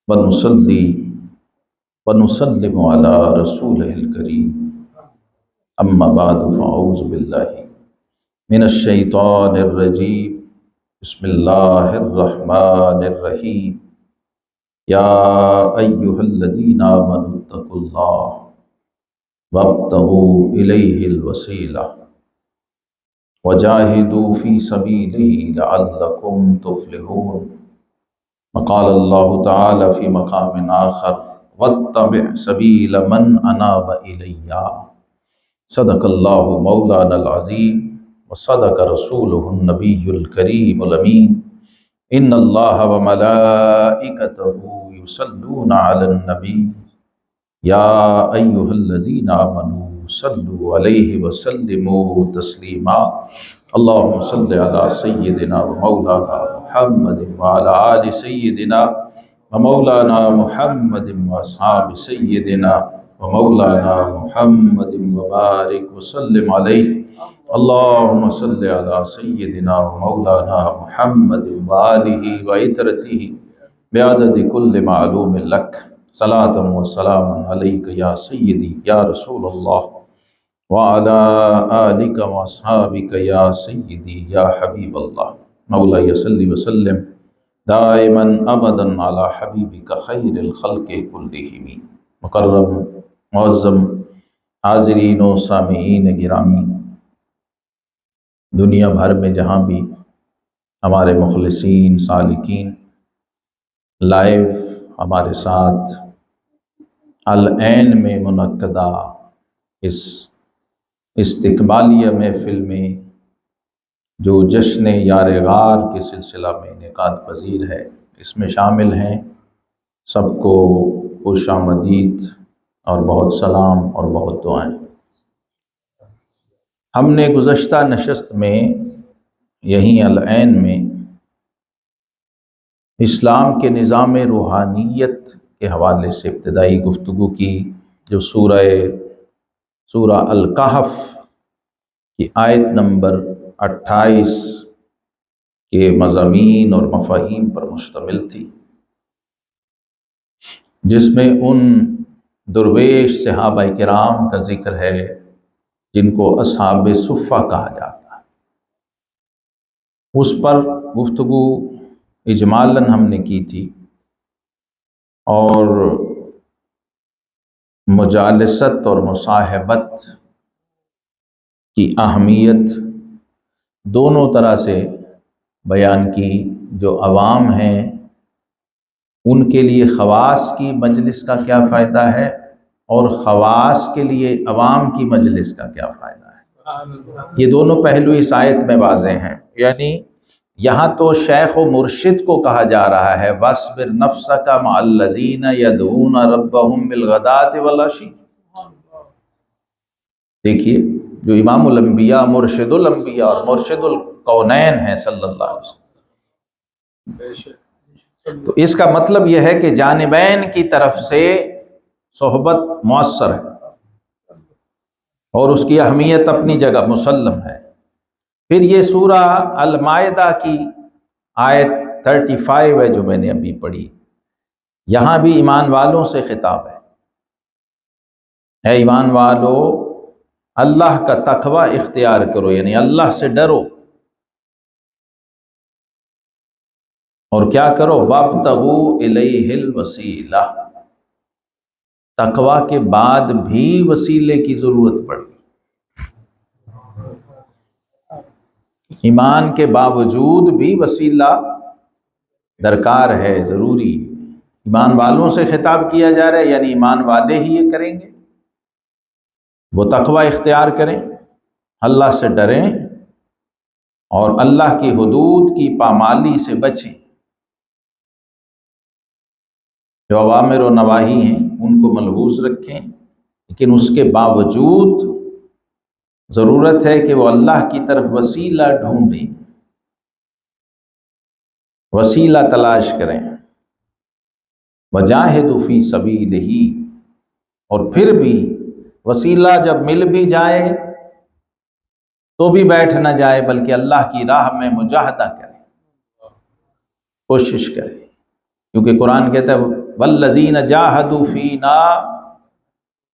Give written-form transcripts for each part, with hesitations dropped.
ونصلي ونسلم على رسوله الكريم أما بعد فأعوذ بالله من الشيطان الرجيم بسم الله الرحمن الرحيم يا أيها الذين آمنوا اتقوا الله وابتغوا إليه الوسيلة وجاهدوا في سبيله لعلكم تفلحون وقال الله تعالى في مقام آخر واتبع سبيل من أناب إلي صدق الله مولانا العظيم وصدق رسوله النبي الكريم الأمين إن الله وملائكته يصلون على النبي يا أيها الذين آمنوا صلوا عليه وسلموا تسليما اللهم صل على سيدنا ومولانا محمد وعلى آل سيدنا ومولانا محمد وأصحاب سيدنا ومولانا محمد وبارك وسلم عليه اللهم صل على سيدنا ومولانا محمد وآله وعترته بعدد كل معلوم لك صلاة وسلام عليك يا سيدي يا رسول الله وعلى آلك وأصحابك يا سيدي يا حبيب الله مولاي صل وسلم دائما ابدا على حبیبک خیر الخلق کلہم مکرم معظم حاضرین و سامعین گرامی، دنیا بھر میں جہاں بھی ہمارے مخلصین سالکین لائیو ہمارے ساتھ العین میں منعقدہ اس استقبالیہ محفل میں جو جشن یار غار کے سلسلہ میں انعقاد پذیر ہے، اس میں شامل ہیں، سب کو خوش آمدید اور بہت سلام اور بہت دعائیں۔ ہم نے گزشتہ نشست میں یہیں العین میں اسلام کے نظام روحانیت کے حوالے سے ابتدائی گفتگو کی، جو سورہ الکہف کی آیت نمبر 28 کے مضامین اور مفاہیم پر مشتمل تھی، جس میں ان درویش صحابہ کرام کا ذکر ہے جن کو اصحاب صفہ کہا جاتا ہے۔ اس پر گفتگو اجمالاً ہم نے کی تھی، اور مجالست اور مصاحبت کی اہمیت دونوں طرح سے بیان کی۔ جو عوام ہیں ان کے لیے خواص کی مجلس کا کیا فائدہ ہے، اور خواص کے لیے عوام کی مجلس کا کیا فائدہ ہے، یہ دونوں پہلو اس آیت میں واضح ہیں۔ یعنی یہاں تو شیخ و مرشد کو کہا جا رہا ہے وَاصْبِرْ نَفْسَكَ مَعَ الَّذِينَ يَدْعُونَ رَبَّهُمْ بِالْغَدَاةِ وَالْعَشِيِّ۔ دیکھیے، جو امام الانبیاء، مرشد الانبیاء اور مرشد الکونین ہیں صلی اللہ علیہ وسلم، تو اس کا مطلب یہ ہے کہ جانبین کی طرف سے صحبت مؤثر ہے اور اس کی اہمیت اپنی جگہ مسلم ہے۔ پھر یہ سورہ المائدہ کی آیت 35 ہے جو میں نے ابھی پڑھی، یہاں بھی ایمان والوں سے خطاب ہے۔ اے ایمان والو، اللہ کا تقوی اختیار کرو، یعنی اللہ سے ڈرو، اور کیا کرو؟ وَابْتَغُوا إِلَيْهِ الْوَسِيلَةَ۔ تقوی کے بعد بھی وسیلے کی ضرورت پڑی، ایمان کے باوجود بھی وسیلہ درکار ہے، ضروری ہے۔ ایمان والوں سے خطاب کیا جا رہا ہے، یعنی ایمان والے ہی یہ کریں گے، وہ تقوی اختیار کریں، اللہ سے ڈریں اور اللہ کی حدود کی پامالی سے بچیں۔ جو اوامر و نواہی ہیں ان کو ملحوظ رکھیں، لیکن اس کے باوجود ضرورت ہے کہ وہ اللہ کی طرف وسیلہ ڈھونڈیں، وسیلہ تلاش کریں۔ وَجَاهِدُوا فِي سَبِيلِهِ، اور پھر بھی وسیلہ جب مل بھی جائے تو بھی بیٹھ نہ جائے، بلکہ اللہ کی راہ میں مجاہدہ کرے، کوشش کرے، کیونکہ قرآن کہتا ہے والذین جاہدوا فینا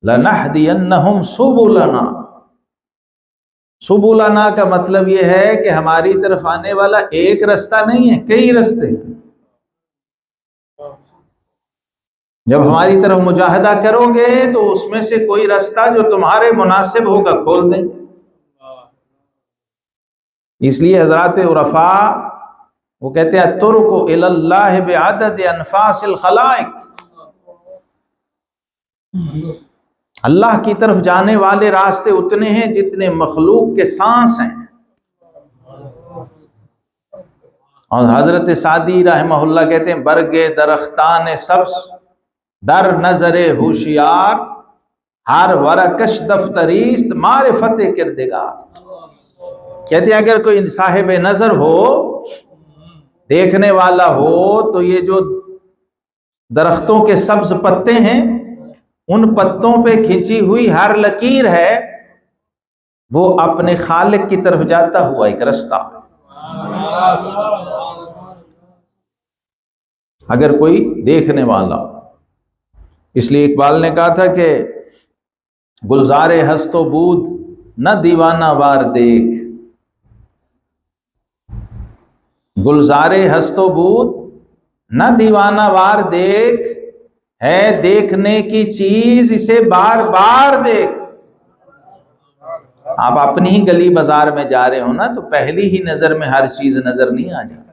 لنہدینہم سبلنا۔ سبلنا کا مطلب یہ ہے کہ ہماری طرف آنے والا ایک رستہ نہیں ہے، کئی رستے ہیں۔ جب ہماری طرف مجاہدہ کرو گے تو اس میں سے کوئی رستہ جو تمہارے مناسب ہوگا کھول دیں۔ اس لیے حضرات عرفاء وہ کہتے ہیں الطرق الی اللہ بعدد انفاس الخلائق، اللہ کی طرف جانے والے راستے اتنے ہیں جتنے مخلوق کے سانس ہیں۔ اور حضرت سعدی رحمہ اللہ کہتے ہیں برگے درختان سبز در نظر ہوشیار، ہر ورکش دفتریست معرفت کردگار۔ کہتے ہیں اگر کوئی صاحب نظر ہو، دیکھنے والا ہو، تو یہ جو درختوں کے سبز پتے ہیں ان پتوں پہ کھینچی ہوئی ہر لکیر ہے وہ اپنے خالق کی طرف جاتا ہوا ایک رستہ ہے۔ اگر کوئی دیکھنے والا ہو، اس لیے اقبال نے کہا تھا کہ گلزار ہست و بود نہ دیوانہ وار دیکھ، گلزار ہست و بود نہ دیوانہ وار دیکھ، ہے دیکھنے کی چیز اسے بار بار دیکھ۔ آپ اپنی ہی گلی بازار میں جا رہے ہو نا تو پہلی ہی نظر میں ہر چیز نظر نہیں آ جاتی،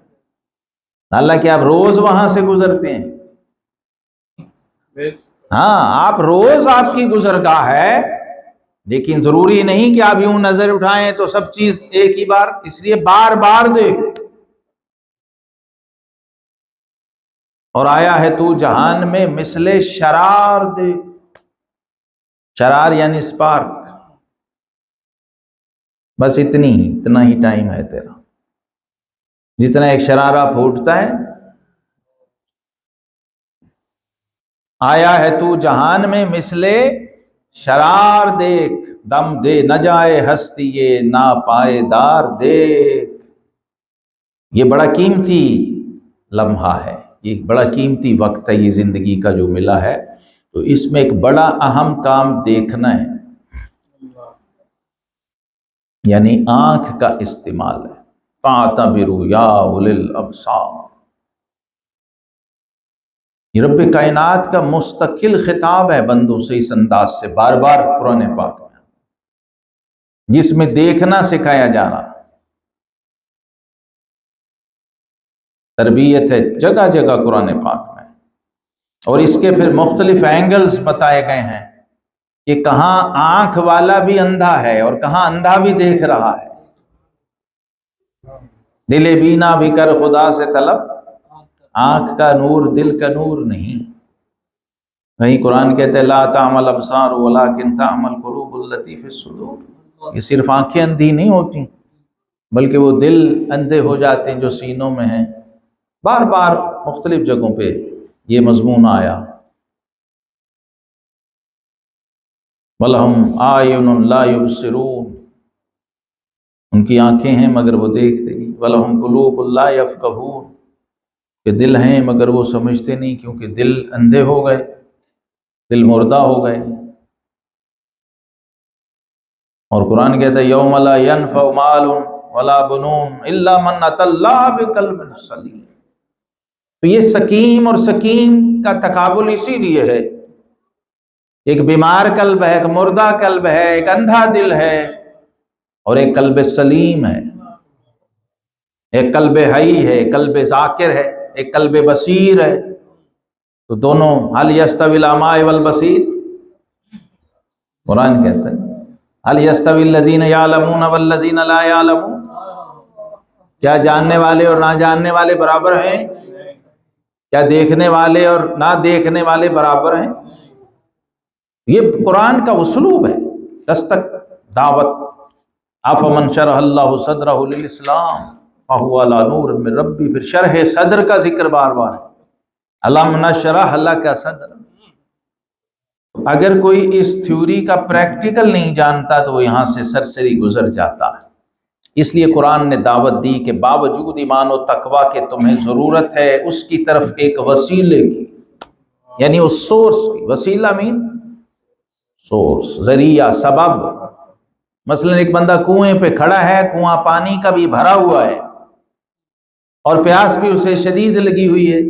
حالانکہ آپ روز وہاں سے گزرتے ہیں۔ ہاں، آپ روز آپ کی گزرگاہ ہے، لیکن ضروری نہیں کہ آپ یوں نظر اٹھائیں تو سب چیز ایک ہی بار، اس لیے بار بار دیکھ۔ اور آیا ہے تو جہان میں مثل شرار دیکھ، شرار یعنی سپارک، بس اتنا ہی ٹائم ہے تیرا، جتنا ایک شرارہ پھوٹتا ہے۔ آیا ہے تو جہان میں مثل شرار دیکھ، دم دے نہ جائے ہستی یہ ناپائیدار دیکھ۔ یہ بڑا قیمتی لمحہ ہے، یہ بڑا قیمتی وقت ہے، یہ زندگی کا جو ملا ہے، تو اس میں ایک بڑا اہم کام دیکھنا ہے، یعنی آنکھ کا استعمال ہے۔ فَاعْتَبِرُوا يَا أُولِي الْأَبْصَارِ، یہ رب کائنات کا مستقل خطاب ہے بندوں سے اس انداز سے بار بار قرآن پاک میں، جس میں دیکھنا سکھایا جا رہا، تربیت ہے جگہ جگہ قرآن پاک میں، اور اس کے پھر مختلف اینگلز بتائے گئے ہیں کہ کہاں آنکھ والا بھی اندھا ہے اور کہاں اندھا بھی دیکھ رہا ہے۔ دل بینا بھی کر خدا سے طلب، آنکھ کا نور دل کا نور نہیں۔ وہیں قرآن کہتے ہیں لا تعمل ابصار ولکن تعمل قلوب التی فی الصدور، یہ صرف آنکھیں اندھی نہیں ہوتی بلکہ وہ دل اندھے ہو جاتے ہیں جو سینوں میں ہیں۔ بار بار مختلف جگہوں پہ یہ مضمون آیا۔ وَلَهُمْ أَعْيُنٌ لَا يُبْصِرُونَ، ان کی آنکھیں ہیں مگر وہ دیکھتے نہیں۔ وَلَهُمْ قُلُوبٌ لَا يَفْقَهُونَ، کہ دل ہیں مگر وہ سمجھتے نہیں، کیونکہ دل اندھے ہو گئے، دل مردہ ہو گئے۔ اور قرآن کہتا ہے یوم لا ينفع مال ولا بنون الا من اتى الله بقلب سلیم۔ تو یہ سقیم اور سکیم کا تقابل اسی لیے ہے، ایک بیمار قلب ہے، ایک مردہ قلب ہے، ایک اندھا دل ہے، اور ایک قلب سلیم ہے، ایک قلب حی ہے، ایک قلب ذاکر ہے، ایک قلب بصیر ہے۔ تو دونوں هل يستوي الأعمى والبصیر، قرآن کہتا ہے هل يستوي الذين يعلمون والذين لا يعلمون، کیا جاننے والے اور نہ جاننے والے برابر ہیں؟ کیا دیکھنے والے اور نہ دیکھنے والے برابر ہیں؟ یہ قرآن کا اسلوب ہے، دستک دعوت۔ افمن شرح اللہ صدرہ للاسلام فہو علی نور من ربی، پھر شرح صدر کا ذکر بار بار ہے، الم نشرح لک صدر۔ اگر کوئی اس تھیوری کا پریکٹیکل نہیں جانتا تو وہ یہاں سے سرسری گزر جاتا ہے۔ اس لیے قرآن نے دعوت دی کہ باوجود ایمان و تقوی کے تمہیں ضرورت ہے اس کی طرف ایک وسیلے کی، یعنی اس سورس کی، وسیلہ مین سورس، ذریعہ، سبب۔ مثلا ایک بندہ کنویں پہ کھڑا ہے، کنواں پانی کا بھی بھرا ہوا ہے اور پیاس بھی اسے شدید لگی ہوئی ہے،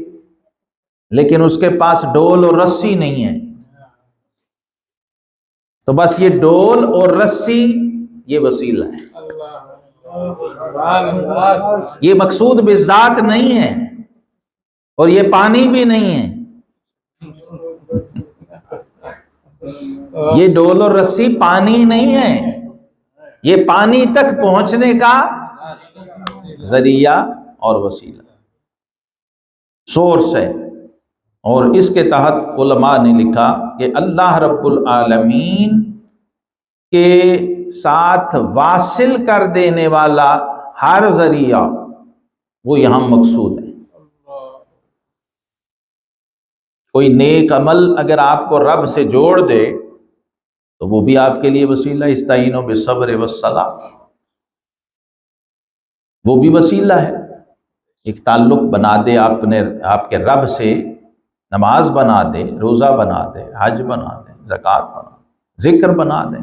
لیکن اس کے پاس ڈول اور رسی نہیں ہے، تو بس یہ ڈول اور رسی یہ وسیلہ ہے، یہ مقصود بالذات نہیں ہے، اور یہ پانی بھی نہیں ہے۔ یہ ڈول اور رسی پانی نہیں ہے، یہ پانی تک پہنچنے کا ذریعہ اور وسیلہ، سورس ہے۔ اور اس کے تحت علماء نے لکھا کہ اللہ رب العالمین کے ساتھ واصل کر دینے والا ہر ذریعہ وہ یہاں مقصود ہے۔ کوئی نیک عمل اگر آپ کو رب سے جوڑ دے تو وہ بھی آپ کے لیے وسیلہ، استعینوا بالصبر والصلاۃ، وہ بھی وسیلہ ہے۔ ایک تعلق بنا دے آپ کے رب سے، نماز بنا دے، روزہ بنا دے، حج بنا دے، زکوٰۃ بنا دے، ذکر بنا دے،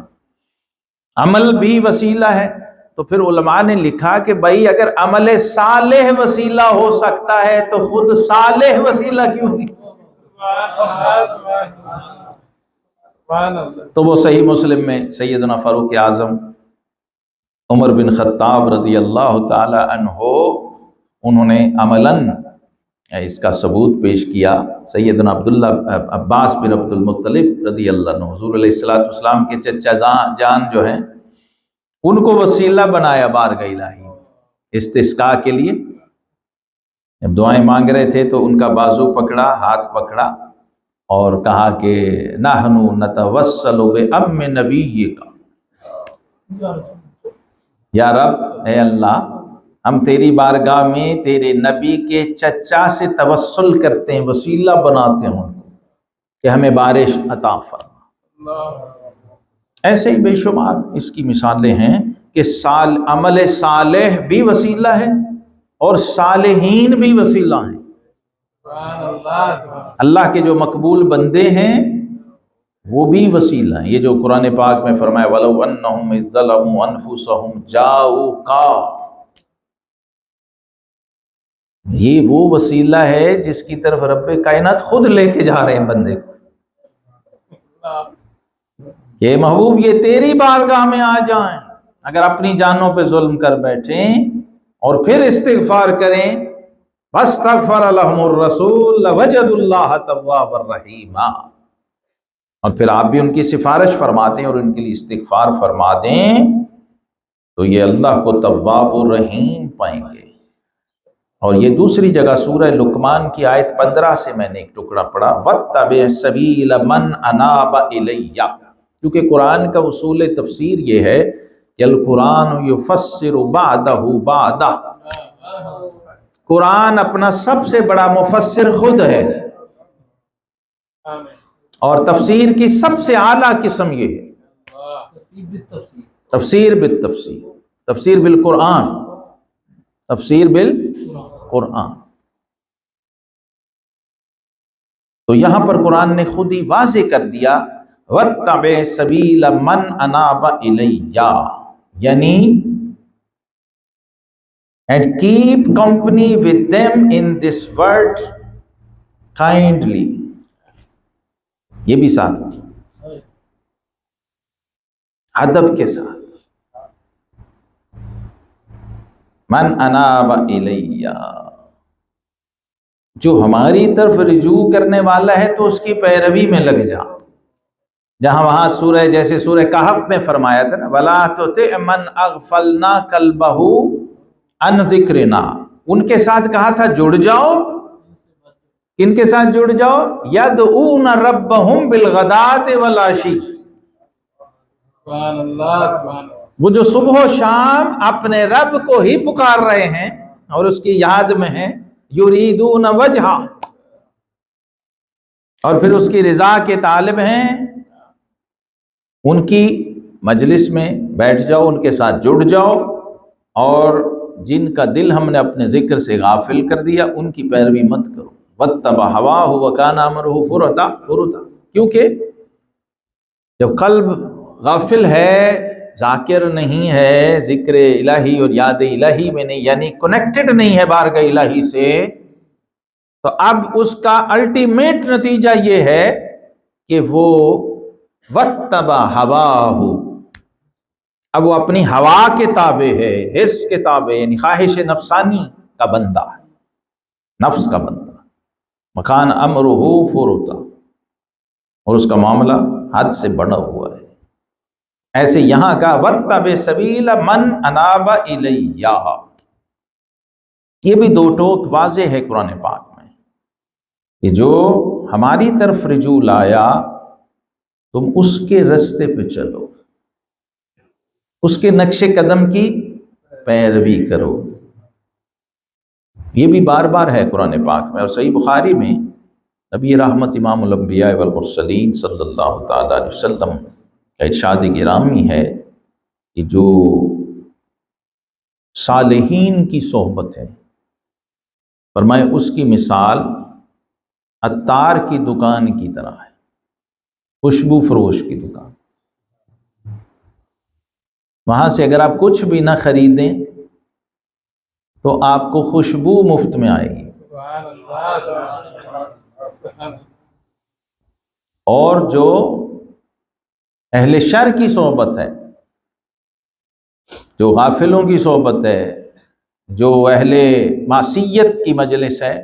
عمل بھی وسیلہ ہے۔ تو پھر علماء نے لکھا کہ بھائی اگر عمل صالح وسیلہ ہو سکتا ہے تو خود صالح وسیلہ کیوں نہیں؟ تو وہ صحیح مسلم میں سیدنا فاروق اعظم عمر بن خطاب رضی اللہ تعالی عنہ، انہوں نے عملاً اس کا ثبوت پیش کیا۔ سیدنا عبداللہ عباس بن عبد المطلب رضی اللہ عنہ، حضور علیہ السلام کے چچا جان جو ہیں، ان کو وسیلہ بنایا بارگاہ الہی استسقاء کے لیے۔ جب دعائیں مانگ رہے تھے تو ان کا بازو پکڑا، ہاتھ پکڑا اور کہا کہ نحن نتوسل بعم نبیک، یا رب، اے اللہ، ہم تیری بارگاہ میں تیرے نبی کے چچا سے توسل کرتے ہیں، وسیلہ بناتے ہیں ان کو کہ ہمیں بارش عطا فرما۔ ایسے ہی بے شمار اس کی مثالیں ہیں کہ عمل صالح بھی وسیلہ ہے اور صالحین بھی وسیلہ ہیں۔ اللہ کے جو مقبول بندے ہیں وہ بھی وسیلہ ہیں۔ یہ جو قرآن پاک میں فرمایا وَلَوْ أَنَّهُمْ إِذ ظَّلَمُوا أَنفُسَهُمْ جَاءُوكَ، یہ وہ وسیلہ ہے جس کی طرف رب کائنات خود لے کے جا رہے ہیں بندے کو، کہ محبوب یہ تیری بارگاہ میں آ جائیں، اگر اپنی جانوں پہ ظلم کر بیٹھیں اور پھر استغفار کریں، فَاسْتَغْفَرَ لَهُمُ الرَّسُولُ لَوَجَدُوا اللَّهَ تَوَّابًا رَحِيمًا، اور پھر آپ بھی ان کی سفارش فرما دیں اور ان کے لیے استغفار فرما دیں تو یہ اللہ کو تواب و رحیم پائیں گے۔ اور یہ دوسری جگہ سورہ لقمان کی آیت 15 سے میں نے ایک ٹکڑا پڑھا، وَاتَّبِعْ سَبِيلَ مَنْ أَنَابَ إِلَيَّ، کیونکہ قرآن کا اصول تفسیر یہ ہے کہ القرآن یفسر بَعْدَهُ بَعْدَهُ، قرآن اپنا سب سے بڑا مفسر خود ہے، اور تفسیر کی سب سے اعلیٰ قسم یہ ہے تفسیر بالتفسیر، تفسیر بالقرآن، تفسیر بالقرآن۔ تو یہاں پر قرآن نے خود ہی واضح کر دیا وَاتَّبِعْ سَبِيلَ مَنْ أَنَابَ إِلَيَّ، یعنی and keep company with them in this world kindly، یہ بھی ساتھ ادب کے ساتھ، من اناب الیہ، جو ہماری طرف رجوع کرنے والا ہے تو اس کی پیروی میں لگ جا۔ جہاں وہاں سورہ جیسے سورہ کہف میں فرمایا تھا نا وَلَا تُطِعْ مَنْ أَغْفَلْنَا قَلْبَهُ عَنْ ذِكْرِنَا، ان کے ساتھ کہا تھا جڑ جاؤ، ان کے ساتھ جڑ جاؤ، يَدْعُونَ رَبَّهُمْ بِالْغَدَاةِ وَالْعَشِيِّ، وہ جو صبح و شام اپنے رب کو ہی پکار رہے ہیں اور اس کی یاد میں ہیں، یریدون وجہا، اور پھر اس کی رضا کے طالب ہیں، ان کی مجلس میں بیٹھ جاؤ، ان کے ساتھ جڑ جاؤ، اور جن کا دل ہم نے اپنے ذکر سے غافل کر دیا ان کی پیروی مت کرو۔ واتبع ہواہ وکان امرہ فرطا، کیونکہ جب قلب غافل ہے، ذاکر نہیں ہے، ذکر الہی اور یاد الہی میں نہیں، یعنی کنیکٹڈ نہیں ہے بارگاہ الہی سے، تو اب اس کا الٹیمیٹ نتیجہ یہ ہے کہ وہ واتبع ہواہ، اب وہ اپنی ہوا کے تابع ہے، حرص کے تابع، یعنی خواہش نفسانی کا بندہ ہے، نفس کا بندہ، مکان امرہ فرطا، اور اس کا معاملہ حد سے بڑا ہوا ہے۔ ایسے یہاں کا واتبع سبیل من اناب الیہ، یہ بھی دو ٹوک واضح ہے قرآن پاک میں کہ جو ہماری طرف رجوع لایا تم اس کے رستے پہ چلو، اس کے نقش قدم کی پیروی کرو۔ یہ بھی بار بار ہے قرآن پاک میں، اور صحیح بخاری میں نبی رحمت امام الانبیاء والمرسلین صلی اللہ تعالی علیہ وسلم کا ارشاد گرامی ہے کہ جو صالحین کی صحبت ہے، فرمائے اس کی مثال عطار کی دکان کی طرح ہے، خوشبو فروش کی دکان۔ وہاں سے اگر آپ کچھ بھی نہ خریدیں تو آپ کو خوشبو مفت میں آئے گی، اور جو اہل شر کی صحبت ہے، جو غافلوں کی صحبت ہے، جو اہل معصیت کی مجلس ہے،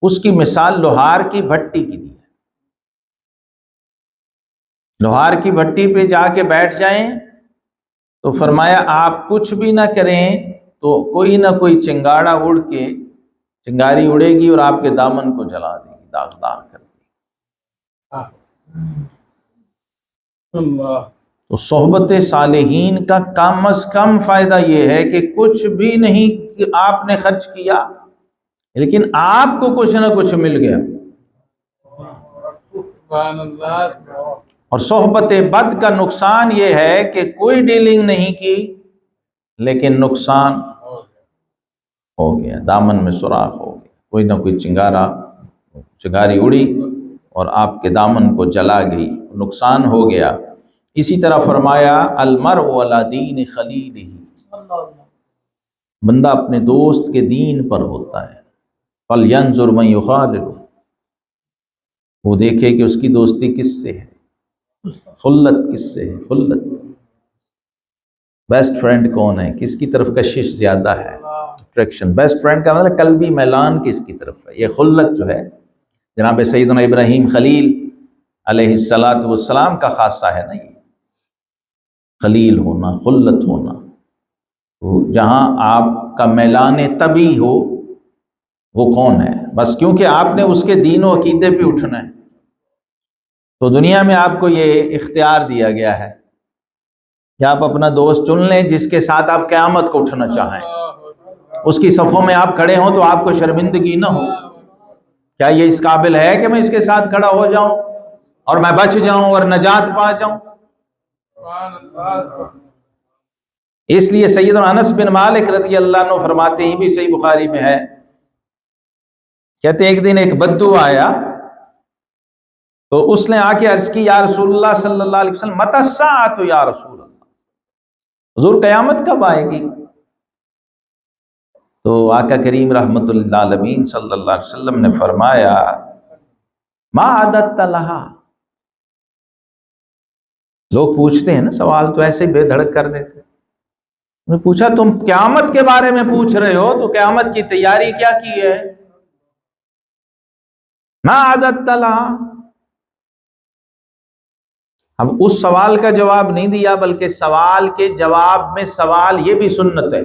اس کی مثال لوہار کی بھٹی کی دی ہے۔ لوہار کی بھٹی پہ جا کے بیٹھ جائیں تو فرمایا آپ کچھ بھی نہ کریں تو کوئی نہ کوئی چنگاڑا اڑ کے، چنگاری اڑے گی اور آپ کے دامن کو جلا دے گی، داغدار کر دے گی۔ تو صحبت صالحین کا کم از کم فائدہ یہ ہے کہ کچھ بھی نہیں کہ آپ نے خرچ کیا، لیکن آپ کو کچھ نہ کچھ مل گیا۔ اور صحبت بد کا نقصان یہ ہے کہ کوئی ڈیلنگ نہیں کی لیکن نقصان ہو گیا، دامن میں سوراخ ہو گیا، کوئی نہ کوئی چنگاری اڑی اور آپ کے دامن کو جلا گئی، نقصان ہو گیا۔ اسی طرح فرمایا المرء علی دین خلیلہ، بندہ اپنے دوست کے دین پر ہوتا ہے۔ فلینظر من یخالل، وہ دیکھے کہ اس کی دوستی کس سے ہے، خلت کس سے ہے، خلت، بیسٹ فرینڈ کون ہے، کس کی طرف کشش زیادہ ہے، اٹریکشن۔ بیسٹ فرینڈ کا مطلب قلبی میلان کس کی طرف ہے۔ یہ خلت جو ہے جناب سیدنا ابراہیم خلیل علیہ السلام کا خاصہ ہے نا، یہ خلیل ہونا، خلت ہونا، تو جہاں آپ کا میلان طبی ہو وہ کون ہے؟ بس کیونکہ آپ نے اس کے دین و عقیدے پہ اٹھنا ہے، تو دنیا میں آپ کو یہ اختیار دیا گیا ہے کہ آپ اپنا دوست چن لیں جس کے ساتھ آپ قیامت کو اٹھنا چاہیں، اس کی صفوں میں آپ کھڑے ہوں تو آپ کو شرمندگی نہ ہو۔ کیا یہ اس قابل ہے کہ میں اس کے ساتھ کھڑا ہو جاؤں اور میں بچ جاؤں اور نجات پا جاؤں؟ اس لیے سیدنا انس بن مالک رضی اللہ عنہ فرماتے ہیں، بھی صحیح بخاری میں ہے، کہتے ایک دن ایک بدو آیا تو اس نے آ کے عرض کی یا رسول اللہ صلی اللہ علیہ وسلم متی الساعۃ یا رسول اللہ، حضور قیامت کب آئے گی؟ تو آقا کریم رحمت اللہ علیہ صلی اللہ علیہ وسلم نے فرمایا ما عددت لہا، لوگ پوچھتے ہیں نا سوال تو ایسے بے دھڑک کر دیتے، انہوں نے پوچھا تم قیامت کے بارے میں پوچھ رہے ہو تو قیامت کی تیاری کیا کی ہے؟ ما عددت لہا، اب اس سوال کا جواب نہیں دیا بلکہ سوال کے جواب میں سوال یہ بھی سنت ہے۔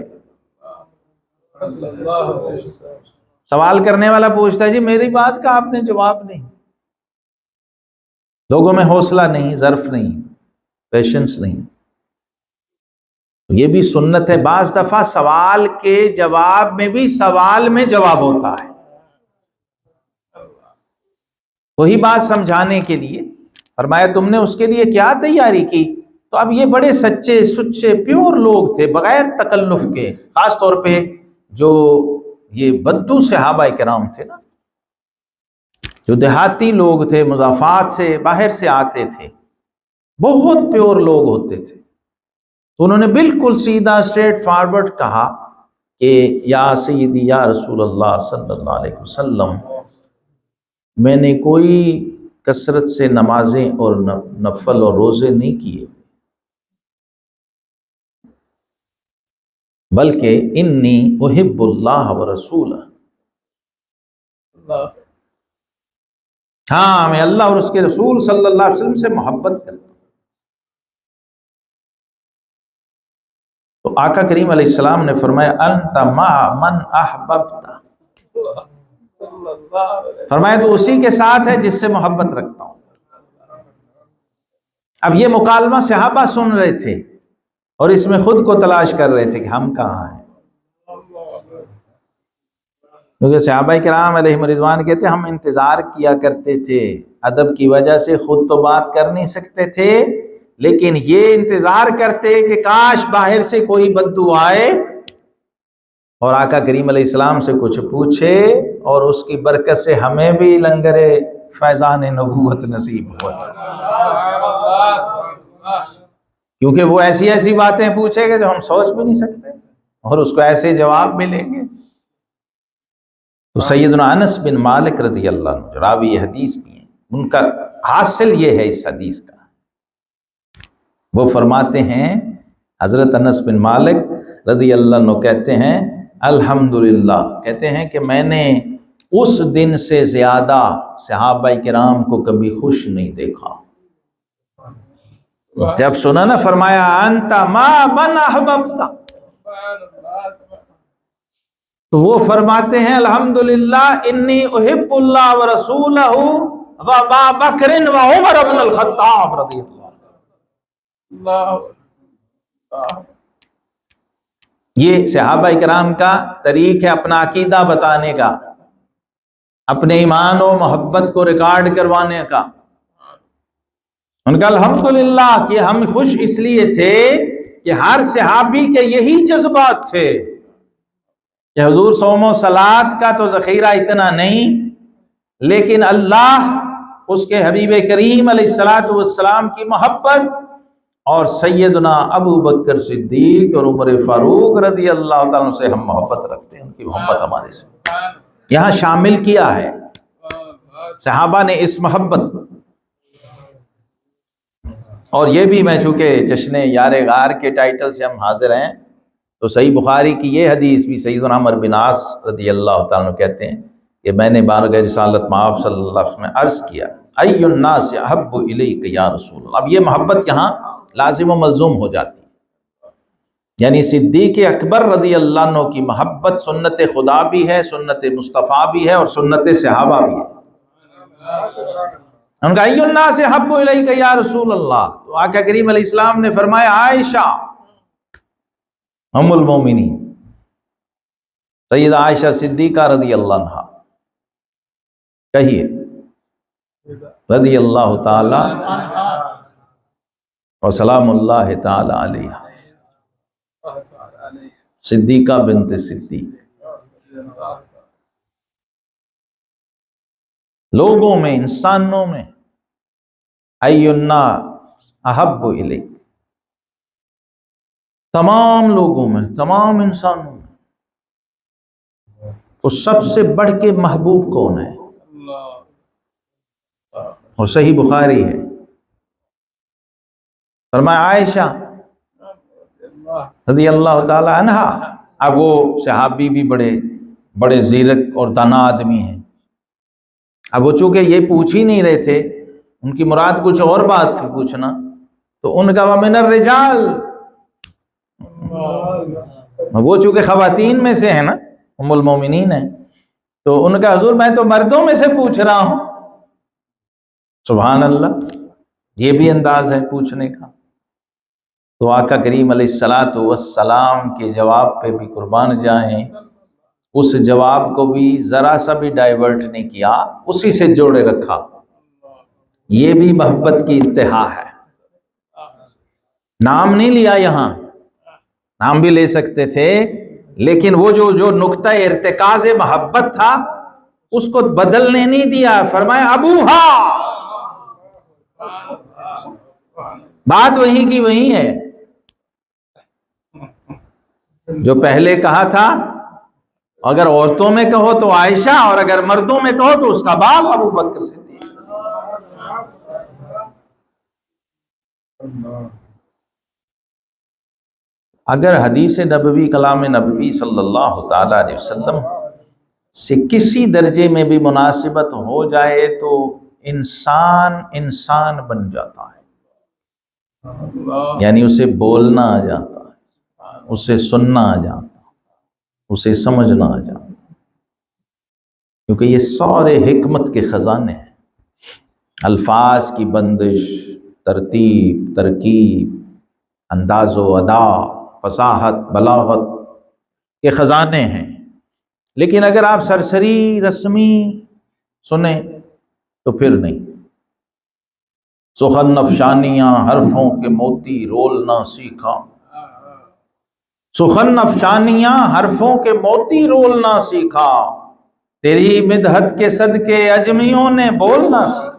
سوال کرنے والا پوچھتا ہے جی میری بات کا آپ نے جواب نہیں، لوگوں میں حوصلہ نہیں، ظرف نہیں، پیشنس نہیں، یہ بھی سنت ہے۔ بعض دفعہ سوال کے جواب میں بھی سوال میں جواب ہوتا ہے، وہی بات سمجھانے کے لیے فرمایا تم نے اس کے لیے کیا تیاری کی؟ تو اب یہ بڑے سچے سچے پیور لوگ تھے بغیر تکلف کے، خاص طور پہ جو یہ بدو صحابہ کرام تھے نا، جو دیہاتی لوگ تھے، مضافات سے باہر سے آتے تھے، بہت پیور لوگ ہوتے تھے، تو انہوں نے بالکل سیدھا اسٹریٹ فارورڈ کہا کہ یا سیدی یا رسول اللہ صلی اللہ علیہ وسلم، میں نے کوئی کثرت سے نمازیں اور نفل اور روزے نہیں کیے، بلکہ انی احب اللہ ورسولہ، ہاں میں اللہ اور اس کے رسول صلی اللہ علیہ وسلم سے محبت کرتا ہوں۔ تو آقا کریم علیہ السلام نے فرمایا انت مع من احببت، فرمایا تو اسی کے ساتھ ہے جس سے محبت رکھتا ہوں۔ اب یہ مکالمہ صحابہ سن رہے تھے اور اس میں خود کو تلاش کر رہے تھے کہ ہم کہاں ہیں، کیونکہ صحابہ کرام علیہم رضوان کہتے ہیں ہم انتظار کیا کرتے تھے، ادب کی وجہ سے خود تو بات کر نہیں سکتے تھے، لیکن یہ انتظار کرتے کہ کاش باہر سے کوئی بددو آئے اور آقا کریم علیہ السلام سے کچھ پوچھے اور اس کی برکت سے ہمیں بھی لنگر فیضان نبوت نصیب ہو جائے، کیونکہ وہ ایسی ایسی باتیں پوچھے گا جو ہم سوچ بھی نہیں سکتے اور اس کو ایسے جواب ملیں گے۔ تو سیدنا انس بن مالک رضی اللہ عنہ جو راوی حدیث بھی ہیں، ان کا حاصل یہ ہے اس حدیث کا، وہ فرماتے ہیں حضرت انس بن مالک رضی اللہ عنہ کہتے ہیں الحمدللہ، کہتے ہیں کہ میں نے اس دن سے زیادہ صحابہ کرام کو کبھی خوش نہیں دیکھا۔ جب سنا نا فرمایا انت ما من احببت، تو وہ فرماتے ہیں الحمدللہ انی احب اللہ ورسولہ وابا بکر وعمر بن الخطاب رضی اللہ۔ یہ صحابہ کرام کا طریق ہے اپنا عقیدہ بتانے کا، اپنے ایمان و محبت کو ریکارڈ کروانے کا۔ ان کا الحمدللہ کہ ہم خوش اس لیے تھے کہ ہر صحابی کے یہی جذبات تھے کہ حضور صوم و صلات کا تو ذخیرہ اتنا نہیں، لیکن اللہ، اس کے حبیب کریم علیہ السلام کی محبت، اور سیدنا ابو بکر صدیق اور عمر فاروق رضی اللہ تعالیٰ سے ہم محبت رکھتے ہیں، ان کی محبت ہمارے سے یہاں شامل کیا ہے صحابہ نے اس محبت کو۔ اور یہ بھی میں چونکہ جشن یار غار کے ٹائٹل سے ہم حاضر ہیں، تو صحیح بخاری کی یہ حدیث بھی سیدنا عمر بن عاص رضی اللہ تعالیٰ عنہ کہتے ہیں کہ میں نے بارگاہ رسالت میں آپ صلی اللہ علیہ وسلم نے عرض کیا ای الناس احب الیک یا رسول اللہ۔ اب یہ محبت یہاں لازم و ملزوم ہو جاتی ہے، یعنی صدیق اکبر رضی اللہ عنہ کی محبت سنت خدا بھی ہے، سنت مصطفیٰ بھی ہے اور سنت صحابہ بھی ہے۔ ان کا ای الناس احب الیک یا رسول اللہ، تو آقا کریم علیہ السلام نے فرمایا عائشہ ام المومنین سیدہ عائشہ صدیقہ رضی اللہ عنہ، کہیے رضی اللہ تعالی وسلام اللہ تعالی علیہ، صدیقہ بنت صدیق۔ لوگوں میں، انسانوں میں ای الناس احب الیک، تمام لوگوں میں، تمام انسانوں میں وہ سب سے بڑھ کے محبوب کون ہے؟ اور صحیح بخاری ہے، فرمایا عائشہ رضی اللہ تعالی عنہ۔ اب وہ صحابی بھی بڑے زیرک اور دانا آدمی ہیں، اب وہ چونکہ یہ پوچھ ہی نہیں رہے تھے، ان کی مراد کچھ اور بات تھی پوچھنا، تو ان کا وَمِنَ الرِّجَالِ، وہ چونکہ خواتین میں سے ہیں نا، ام المومنین ہیں، تو ان کا حضور میں تو مردوں میں سے پوچھ رہا ہوں۔ سبحان اللہ، یہ بھی انداز ہے پوچھنے کا۔ تو آقا کریم علیہ السلام کے جواب پہ بھی قربان جائیں، اس جواب کو بھی ذرا سا بھی ڈائیورٹ نہیں کیا، اسی سے جوڑے رکھا۔ یہ بھی محبت کی انتہا ہے۔ نام نہیں لیا یہاں، نام بھی لے سکتے تھے، لیکن وہ جو نقطہ ارتکاز محبت تھا اس کو بدلنے نہیں دیا، فرمایا ابوہا، بات وہی کی وہی ہے جو پہلے کہا تھا۔ اگر عورتوں میں کہو تو عائشہ، اور اگر مردوں میں کہو تو اس کا باپ ابو بکر صدیق۔ اگر حدیث نبوی، کلام نبوی صلی اللہ تعالی علیہ وسلم سے کسی درجے میں بھی مناسبت ہو جائے تو انسان بن جاتا ہے، یعنی اسے بولنا آ جاتا ہے، اسے سننا آ جاتا ہے، اسے سمجھنا آ جاتا ہے، کیونکہ یہ سارے حکمت کے خزانے ہیں۔ الفاظ کی بندش، ترتیب، ترکیب، انداز و ادا، فصاحت، بلاغت کے خزانے ہیں۔ لیکن اگر آپ سرسری رسمی سنیں تو پھر نہیں۔ سخن افشانیاں حرفوں کے موتی رولنا سیکھا، سخن افشانیاں حرفوں کے موتی رولنا سیکھا، تیری مدحت کے صدقے اجمیوں نے بولنا سیکھا۔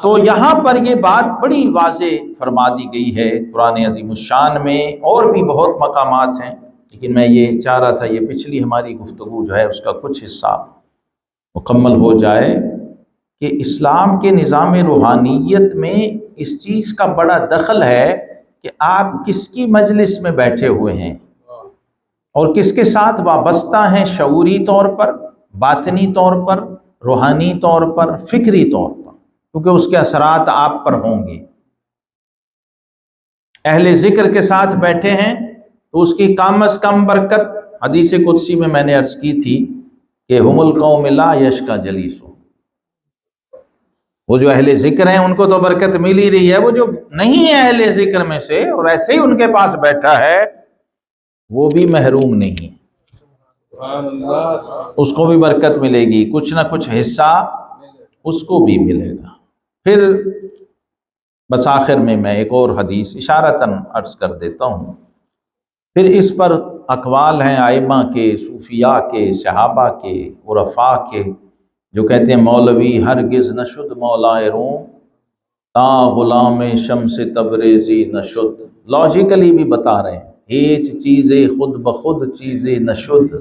تو یہاں پر یہ بات بڑی واضح فرما دی گئی ہے قرآن عظیم الشان میں، اور بھی بہت مقامات ہیں، لیکن میں یہ چاہ رہا تھا یہ پچھلی ہماری گفتگو جو ہے اس کا کچھ حصہ مکمل ہو جائے کہ اسلام کے نظام روحانیت میں اس چیز کا بڑا دخل ہے کہ آپ کس کی مجلس میں بیٹھے ہوئے ہیں اور کس کے ساتھ وابستہ ہیں، شعوری طور پر، باطنی طور پر، روحانی طور پر، فکری طور پر، کیونکہ اس کے اثرات آپ پر ہوں گے۔ اہل ذکر کے ساتھ بیٹھے ہیں تو اس کی کم از کم برکت، حدیث قدسی میں میں نے عرض کی تھی کہ ہم القوم لا یشقی جلیسہم، وہ جو اہل ذکر ہیں ان کو تو برکت مل ہی رہی ہے، وہ جو نہیں ہے اہل ذکر میں سے اور ایسے ہی ان کے پاس بیٹھا ہے وہ بھی محروم نہیں، اس کو بھی برکت ملے گی، کچھ نہ کچھ حصہ اس کو بھی ملے گا۔ پھر بس آخر میں ایک اور حدیث اشارتاً عرض کر دیتا ہوں، پھر اس پر اقوال ہیں ائمہ کے، صوفیاء کے، صحابہ کے، عرفاء کے، جو کہتے ہیں مولوی ہرگز نشد مولائے روم تا غلام شمس تبریزی نشد، لاجیکلی بھی بتا رہے ہیں، ہیچ چیزیں خود بخود چیزیں نشد،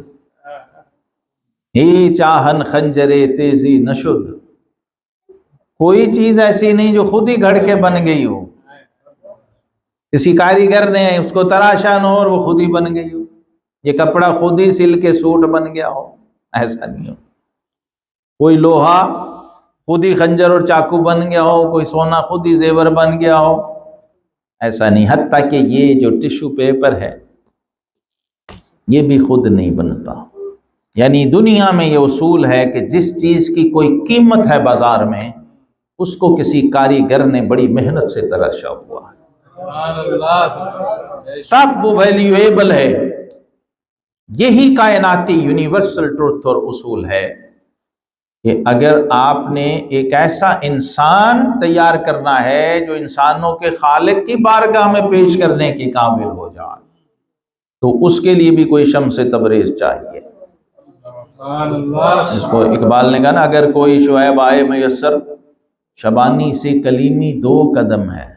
ہیچ آہن خنجرے تیزی نشد، کوئی چیز ایسی نہیں جو خود ہی گھڑ کے بن گئی ہو، کسی کاریگر نے اس کو تراشا نہ ہو اور وہ خود ہی بن گئی ہو، یہ کپڑا خود ہی سل کے سوٹ بن گیا ہو، ایسا نہیں ہو، کوئی لوہا خود ہی خنجر اور چاقو بن گیا ہو، کوئی سونا خود ہی زیور بن گیا ہو، ایسا نہیں۔ حتیٰ کہ یہ جو ٹشو پیپر ہے یہ بھی خود نہیں بنتا، یعنی دنیا میں یہ اصول ہے کہ جس چیز کی کوئی قیمت ہے بازار میں اس کو کسی کاریگر نے بڑی محنت سے تراشا ہوا ہے، تب وہ ویلیویبل ہے۔ یہی کائناتی یونیورسل ٹروتھ اور اصول ہے کہ اگر آپ نے ایک ایسا انسان تیار کرنا ہے جو انسانوں کے خالق کی بارگاہ میں پیش کرنے کے قابل ہو جائے تو اس کے لیے بھی کوئی شمس تبریز چاہیے۔ اس کو اقبال نے کہا نا، اگر کوئی شعیب آئے میسر شبانی سے کلیمی 2 قدم ہے۔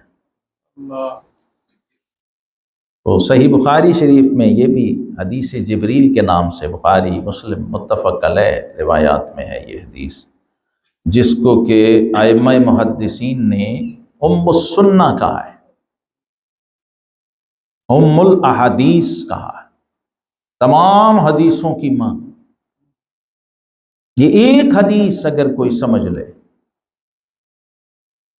تو صحیح بخاری شریف میں یہ بھی حدیث جبریل کے نام سے، بخاری مسلم متفق علیہ روایات میں ہے یہ حدیث، جس کو کہ ائمہ محدثین نے ام السنہ کہا ہے، ام الاحادیث کہا ہے، تمام حدیثوں کی ماں۔ یہ ایک حدیث اگر کوئی سمجھ لے،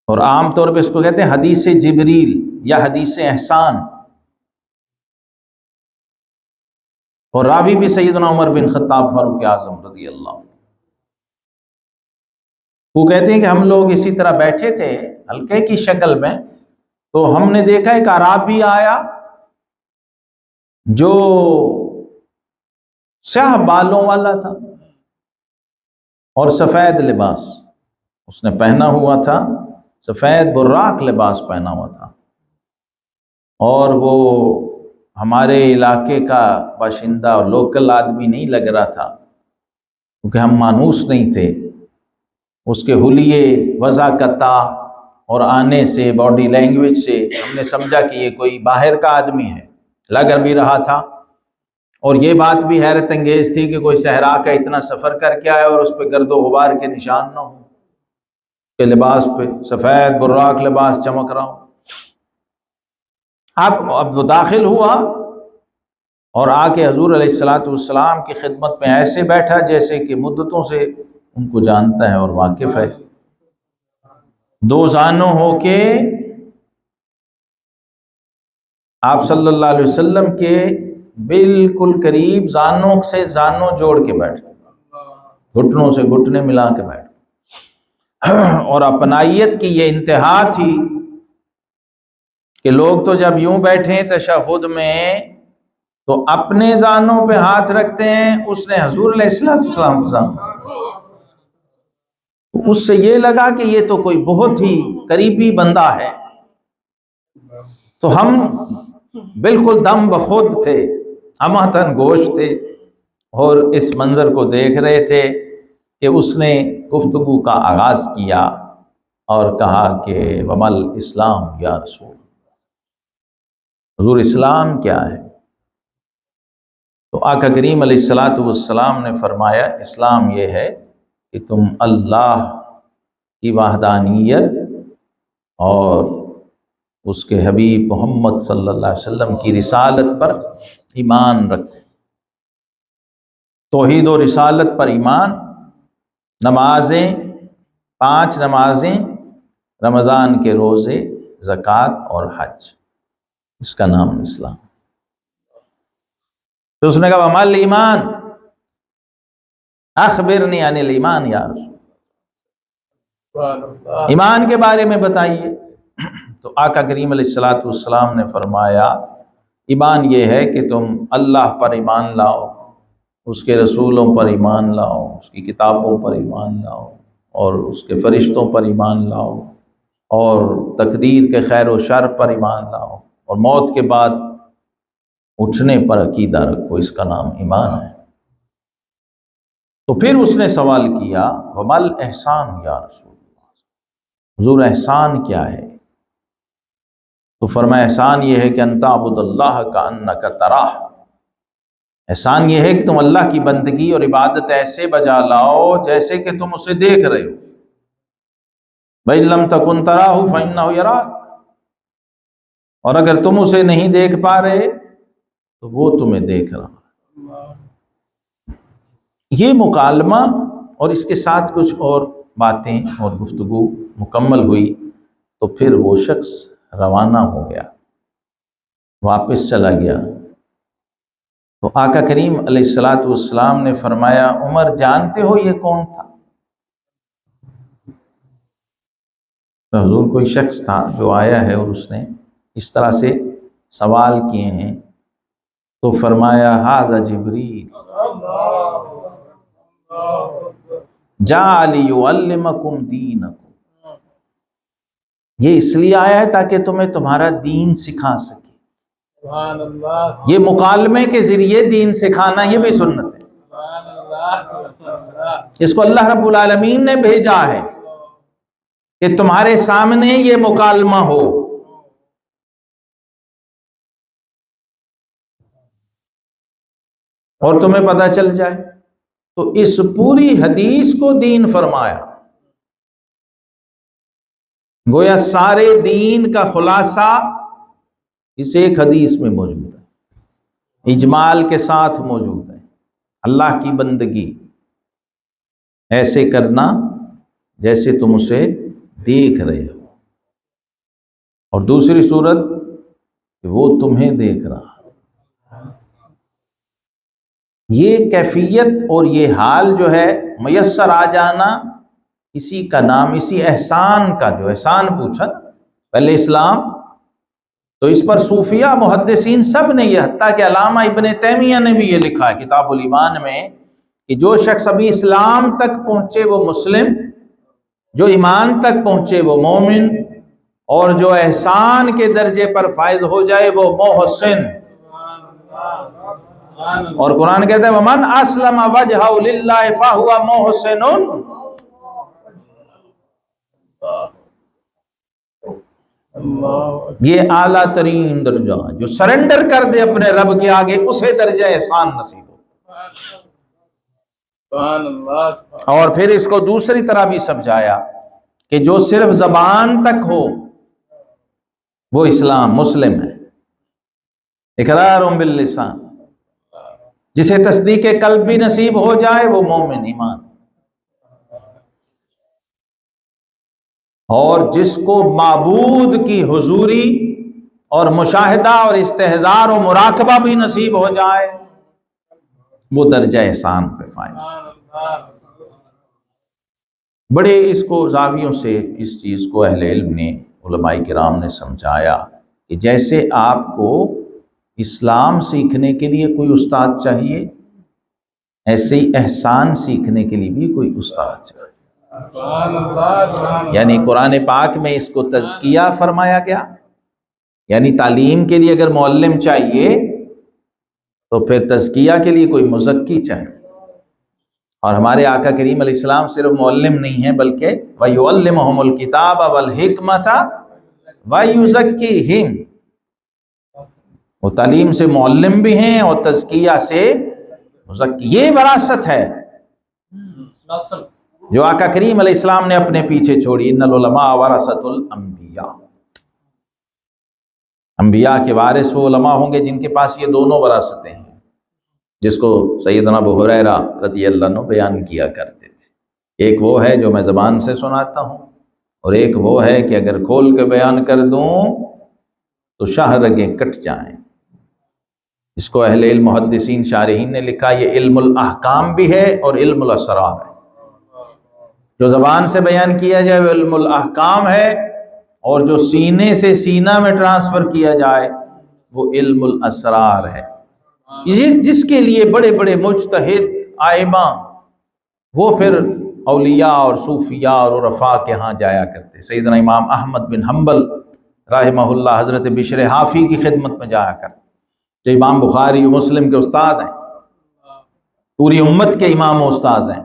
اور عام طور پہ اس کو کہتے ہیں حدیث جبریل یا حدیث احسان، اور راوی بھی سیدنا عمر بن خطاب فاروق اعظم رضی اللہ عنہ۔ وہ کہتے ہیں کہ ہم لوگ اسی طرح بیٹھے تھے حلقے کی شکل میں، تو ہم نے دیکھا ایک اعرابی آیا جو سیاہ بالوں والا تھا اور سفید لباس اس نے پہنا ہوا تھا، سفید براق لباس پہنا ہوا تھا، اور وہ ہمارے علاقے کا باشندہ اور لوکل آدمی نہیں لگ رہا تھا، کیونکہ ہم مانوس نہیں تھے، اس کے حلیے وضاقتہ اور آنے سے، باڈی لینگویج سے ہم نے سمجھا کہ یہ کوئی باہر کا آدمی ہے، لگ بھی رہا تھا۔ اور یہ بات بھی حیرت انگیز تھی کہ کوئی صحرا کا اتنا سفر کر کے آیا اور اس پہ گرد و غبار کے نشان نہ ہوں، اس کے لباس پہ سفید براق لباس چمک رہا ہوں۔ اب وہ داخل ہوا اور آ کے حضور علیہ السلام کی خدمت میں ایسے بیٹھا جیسے کہ مدتوں سے ان کو جانتا ہے اور واقف ہے۔ دو زانوں ہو کے آپ صلی اللہ علیہ وسلم کے بالکل قریب، زانوں سے زانوں جوڑ کے بیٹھے، گھٹنوں سے گھٹنے ملا کے بیٹھے۔ اور اپنائیت کی یہ انتہا تھی کہ لوگ تو جب یوں بیٹھے تشہد میں تو اپنے زانوں پہ ہاتھ رکھتے ہیں، اس نے حضور علیہ السلام کے سامنے، اس سے یہ لگا کہ یہ تو کوئی بہت ہی قریبی بندہ ہے۔ تو ہم بالکل دم بخود تھے، ہماتن گوش تھے، اور اس منظر کو دیکھ رہے تھے کہ اس نے گفتگو کا آغاز کیا اور کہا کہ ومل اسلام یا رسول اللہ، حضور اسلام کیا ہے؟ تو آقا کریم علیہ السلام نے فرمایا اسلام یہ ہے کہ تم اللہ کی وحدانیت اور اس کے حبیب محمد صلی اللہ علیہ وسلم کی رسالت پر ایمان رکھو، توحید و رسالت پر ایمان، نمازیں، 5 نمازیں، رمضان کے روزے، زکوٰۃ اور حج، اس کا نام اسلام۔ تو اس نے کہا وما الایمان، اخبرنی عن الایمان یا رسول، ایمان کے بارے میں بتائیے۔ تو آقا کریم علیہ السلام نے فرمایا ایمان یہ ہے کہ تم اللہ پر ایمان لاؤ، اس کے رسولوں پر ایمان لاؤ، اس کی کتابوں پر ایمان لاؤ، اور اس کے فرشتوں پر ایمان لاؤ، اور تقدیر کے خیر و شر پر ایمان لاؤ، اور موت کے بعد اٹھنے پر عقیدہ رکھو، اس کا نام ایمان ہے۔ تو پھر اس نے سوال کیا وما الاحسان یا رسول اللہ، حضور احسان کیا ہے؟ تو فرمایا احسان یہ ہے کہ ان تعبد اللہ کأنک تراہ، احسان یہ ہے کہ تم اللہ کی بندگی اور عبادت ایسے بجا لاؤ جیسے کہ تم اسے دیکھ رہے ہو، وَإِن لَّمْ تَكُن تَرَاهُ فَإِنَّهُ يَرَاكَ، اور اگر تم اسے نہیں دیکھ پا رہے تو وہ تمہیں دیکھ رہا۔ یہ مکالمہ اور اس کے ساتھ کچھ اور باتیں اور گفتگو مکمل ہوئی تو پھر وہ شخص روانہ ہو گیا، واپس چلا گیا۔ تو آقا کریم علیہ السلام نے فرمایا عمر جانتے ہو یہ کون تھا؟ تو حضور کوئی شخص تھا جو آیا ہے اور اس نے اس طرح سے سوال کیے ہیں، تو فرمایا ھذا جبریل جاء لیعلمکم دینکم، یہ اس لیے آیا ہے تاکہ تمہیں تمہارا دین سکھا سکے۔ یہ مکالمے کے ذریعے دین سکھانا یہ بھی سنت ہے، اس کو اللہ رب العالمین نے بھیجا ہے کہ تمہارے سامنے یہ مکالمہ ہو۔ اور تمہیں پتہ چل جائے، تو اس پوری حدیث کو دین فرمایا، گویا سارے دین کا خلاصہ اس ایک حدیث میں موجود ہے، اجمال کے ساتھ موجود ہے۔ اللہ کی بندگی ایسے کرنا جیسے تم اسے دیکھ رہے ہو، اور دوسری صورت کہ وہ تمہیں دیکھ رہا۔ یہ کیفیت اور یہ حال جو ہے میسر آ جانا، اسی کا نام، اسی احسان کا، جو احسان پوچھا پہلے اسلام، تو اس پر صوفیہ محدثین سب نے یہ، حتیٰ کہ علامہ ابن تیمیہ نے بھی یہ لکھا ہے کتاب الایمان میں کہ جو شخص ابھی اسلام تک پہنچے وہ مسلم، جو ایمان تک پہنچے وہ مومن، اور جو احسان کے درجے پر فائز ہو جائے وہ محسن۔ اور قرآن کہتا ہے ومن اسلم وجہہ للہ فہو محسن. یہ اعلیٰ ترین درجہ جو سرنڈر کر دے اپنے رب کے آگے اسے درجہ احسان نصیب ہو. اور پھر اس کو دوسری طرح بھی سمجھایا کہ جو صرف زبان تک ہو وہ اسلام مسلم ہے، اقرار باللسان. جسے تصدیق قلب بھی نصیب ہو جائے وہ مومن ایمان. اور جس کو معبود کی حضوری اور مشاہدہ اور استحضار و مراقبہ بھی نصیب ہو جائے وہ درجہ احسان پہ فائز. بڑے اس کو زاویوں سے اس چیز کو اہل علم نے، علماء کرام نے سمجھایا کہ جیسے آپ کو اسلام سیکھنے کے لیے کوئی استاد چاہیے، ایسے ہی احسان سیکھنے کے لیے بھی کوئی استاد چاہیے. یعنی قرآن پاک میں اس کو تزکیہ فرمایا گیا، یعنی تعلیم کے لیے اگر معلم چاہیے تو پھر تزکیہ کے لیے کوئی مزکی چاہیے. اور ہمارے آقا کریم علیہ السلام صرف معلم نہیں ہیں بلکہ وَيُعَلِّمُهُمُ الْكِتَابَ وَالْحِكْمَةَ وَيُزَكِّيهِمْ. وہ تعلیم سے معلم بھی ہیں اور تزکیہ سے مزکی. یہ وراثت ہے جو آقا کریم علیہ السلام نے اپنے پیچھے چھوڑی. ان العلماء ورثۃ الانبیاء. انبیاء کے وارث وہ علماء ہوں گے جن کے پاس یہ دونوں وراثتیں ہیں، جس کو سیدنا ابو ہریرہ رضی اللہ عنہ بیان کیا کرتے تھے. ایک وہ ہے جو میں زبان سے سناتا ہوں، اور ایک وہ ہے کہ اگر کھول کے بیان کر دوں تو شاہ رگیں کٹ جائیں. اس کو اہل علم محدثین شارحین نے لکھا یہ علم الاحکام بھی ہے اور علم الاسرار ہے. جو زبان سے بیان کیا جائے وہ علم الاحکام ہے، اور جو سینے سے سینہ میں ٹرانسفر کیا جائے وہ علم الاسرار ہے. جس کے لیے بڑے بڑے مجتہد ائمہ وہ پھر اولیاء اور صوفیاء اور عرفاء کے ہاں جایا کرتے. سیدنا امام احمد بن حنبل رحمہ اللہ حضرت بشر حافی کی خدمت میں جایا کرتے، جو امام بخاری و مسلم کے استاد ہیں، پوری امت کے امام و استاذ ہیں،